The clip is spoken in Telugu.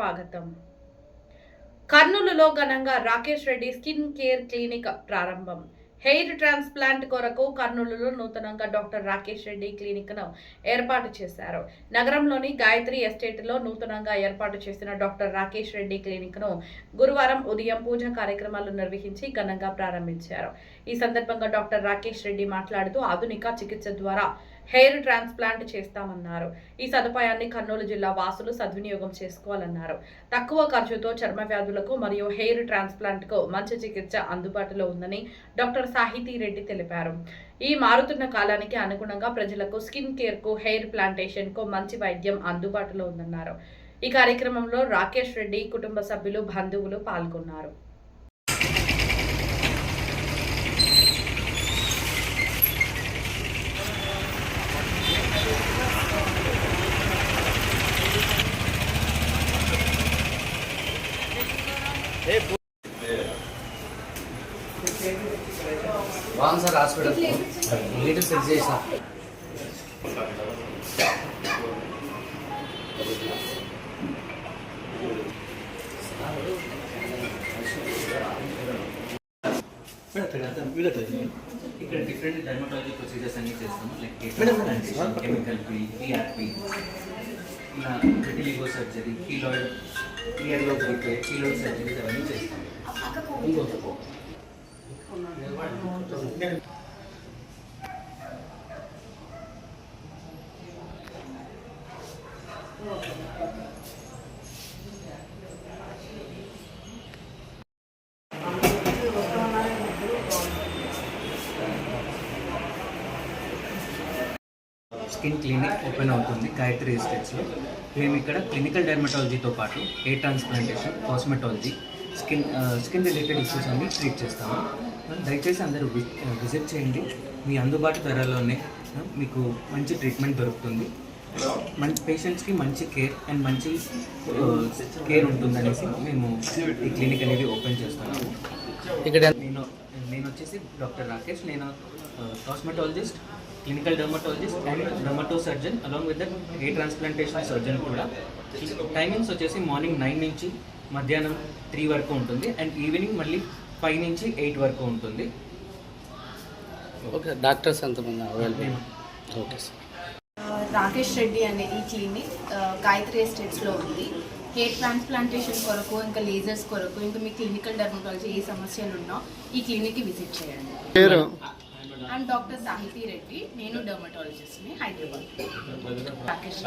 స్వాగతం. కర్నూలులో ఘనంగా Rakesh Reddy skin care clinic ప్రారంభం. హెయిర్ ట్రాన్స్ప్లాంట్ కొరకు కర్నూలులో నూతనంగా డాక్టర్ రాకేష్ రెడ్డి క్లినిక్ ను ఏర్పాటు చేశారు. నగరంలోని గాయత్రి ఎస్టేట్లో నూతనంగా ఏర్పాటు చేసిన డాక్టర్ రాకేష్ రెడ్డి క్లినిక్ ను గురువారం ఉదయం పూజా కార్యక్రమాలు నిర్వహించి ఘనంగా ప్రారంభించారు. ఈ సందర్భంగా డాక్టర్ రాకేష్ రెడ్డి మాట్లాడుతూ ఆధునిక చికిత్స ద్వారా హెయిర్ ట్రాన్స్ప్లాంట్ చేస్తామన్నారు. ఈ సదుపాయాన్ని కర్నూలు జిల్లా వాసులు సద్వినియోగం చేసుకోవాలన్నారు. తక్కువ ఖర్చుతో చర్మ వ్యాధులకు మరియు హెయిర్ ట్రాన్స్ప్లాంట్ కు మంచి చికిత్స అందుబాటులో ఉందని డాక్టర్ సాహితీ రెడ్డి తెలిపారు. ఈ మారుతున్న కాలానికి అనుగుణంగా ప్రజలకు స్కిన్ కేర్ కు, హెయిర్ ప్లాంటేషన్ కు మంచి వైద్యం అందుబాటులో ఉందన్నారు. ఈ కార్యక్రమంలో రాకేష్ రెడ్డి కుటుంబ సభ్యులు, బంధువులు పాల్గొన్నారు. वाम सर हॉस्पिटल लीटर सेट చేసా ఇక్కడ డిఫరెంట్ డర్మటాలజీ ప్రొసీజర్స్ అన్ని చేస్తాము. లైక్ కెమికల్ ఫ్రీ, పిఆర్పి, ఇలా విటిలిగో సర్జరీ, కీలాయిడ్ ఇయర్లో రిపేర్, కీలాయిడ్ సర్జరీస్ అవన్నీ చేస్తాము. స్కిన్ క్లినిక్ ఓపెన్ అవుతుంది గాయత్రి ఎస్టేట్స్లో. మేము ఇక్కడ క్లినికల్ డెర్మటాలజీతో పాటు hair transplantation, cosmetology, skin related issues అన్ని ట్రీట్ చేస్తాము. దయచేసి అందరూ విజిట్ చేయండి. మీ అందుబాటు ధరలోనే మీకు మంచి ట్రీట్మెంట్ దొరుకుతుంది. పేషెంట్స్కి మంచి కేర్ అండ్ మంచి కేర్ ఉంటుందనేసి మేము ఈ క్లినిక్ అనేది ఓపెన్ చేస్తున్నాము. ఇక్కడ నేను వచ్చేసి డాక్టర్ రాకేష్. నేను cosmetologist, clinical dermatologist and dermato surgeon along with the hair transplantation surgeon కూడా. టైమింగ్స్ వచ్చేసి మార్నింగ్ 9 నుంచి మధ్యాహ్నం 3 వరకు ఉంటుంది అండ్ ఈవినింగ్ మళ్ళీ 5 నుంచి 8 వరకు ఉంటుంది. ఓకే, డాక్టర్స్ ఎంతమంది available? Okay sir. Rakesh Reddy అనే ఈ క్లినిక్ గాయత్రి ఎస్టేట్స్లో ఉంది. హెయిర్ ట్రాన్స్ప్లాంటేషన్ కొరకు, ఇంకా లేజర్స్ కొరకు, ఇంకా మీ క్లినికల్ డర్మటాలజీ ఏ సమస్యలు ఉన్నా ఈ క్లినిక్కి విజిట్ చేయండి. అండ్ డాక్టర్ సాహితీ రెడ్డి, నేను డర్మటాలజిస్ట్ని, హైదరాబాద్. రాకేష్